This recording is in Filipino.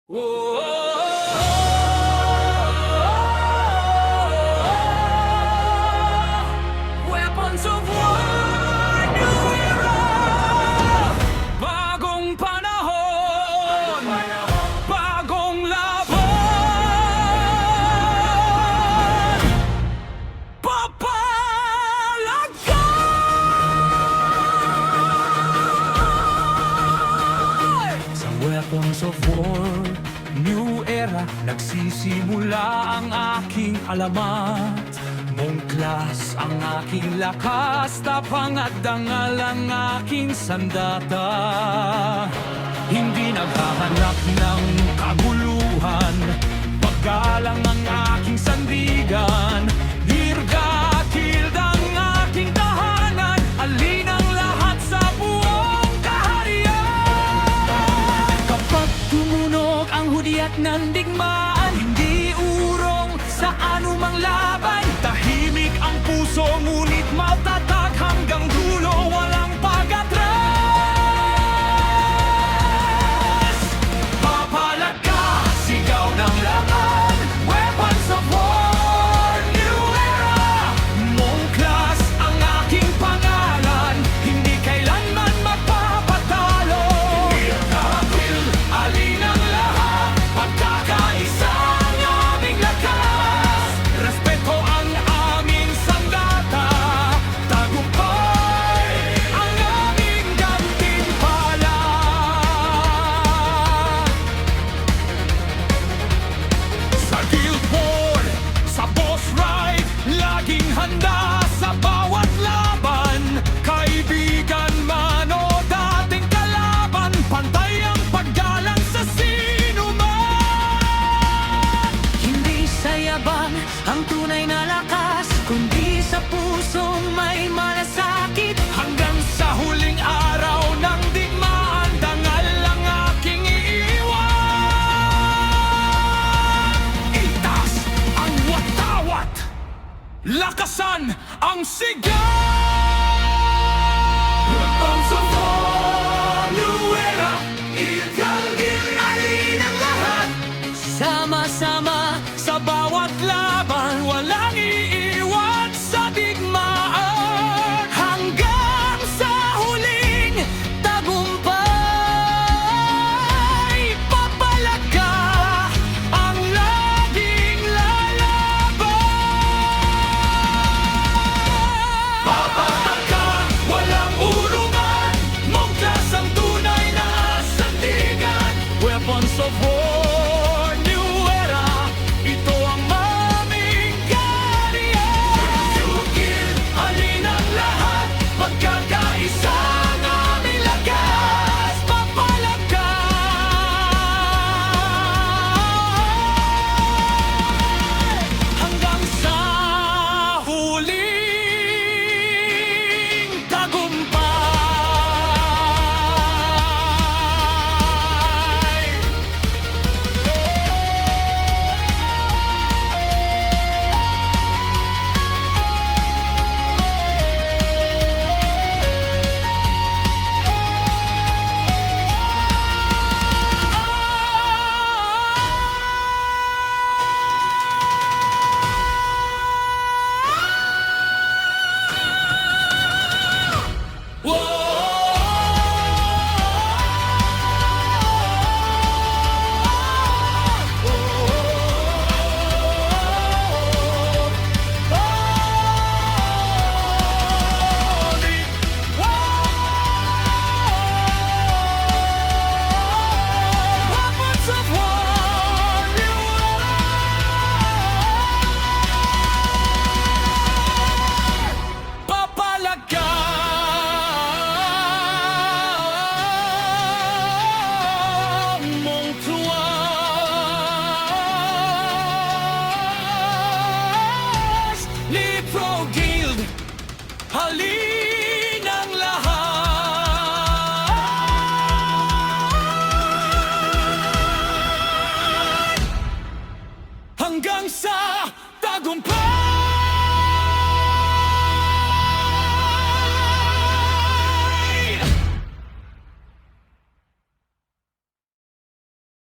Weapons of war, new era. Bagong panahon, bagong laban. Papalag ka! Sa weapons of war, new era, nagsisimula ang aking alamat. Mongklas ang aking lakas, tapang at dangal ang aking sandata. Hindi naghahanap ng kaguluhan, paggalang ang aking sandigan. Dirga, kild ang aking tahanan, alin ang lahat sa buong kaharian. Kapag tumunog ang hudyat ng digmaan, hindi urong sa anumang laban. Tahimik ang puso, ngunit matatag hanggang dulo, walang pag-atras. Papalag ka, sigaw ng laman. Weapons of war, new era. Mongklas ang aking pangalan, hindi kailanman magpapatalo. Irkapil, alin ang lahat, pagkakaisa ang aming lakas. Respeto ang aming sandata, tagumpay ang aming gantimpala. Sa guild war, sa boss ride, laging handa sa bawat laban. Kaibigan man o dating kalaban, pantay ang paggalang sa sino man. Hindi sa yaban ang tunay na lakas, kundi sa pusong may malasakit. Hanggang sa huling araw ng digmaan, dangal ang aking iiwan. Itas ang watawat, lakasan ang sigaw. Weapons of war, new era. Ikalgin, alin ang lahat. Sama-sama sa bawat laban, walang iiwan sa digmaan. Hanggang sa huling tagumpay, papalag ka, ang laging lalaban. Papalag ka, walang urungan. Mongklas ang tunay na sandigan. Weapons of war, new era. Ito ang aming kaharian. Sugil, alin ang lahat, magkakaisa ang aming lakas. Papalag ka, hanggang sa huling tagumpay. Weapons of war, new era. Papalag ka, mong tuwas. Libro Guild, halin ang lahat. Hanggang sa tagumpay.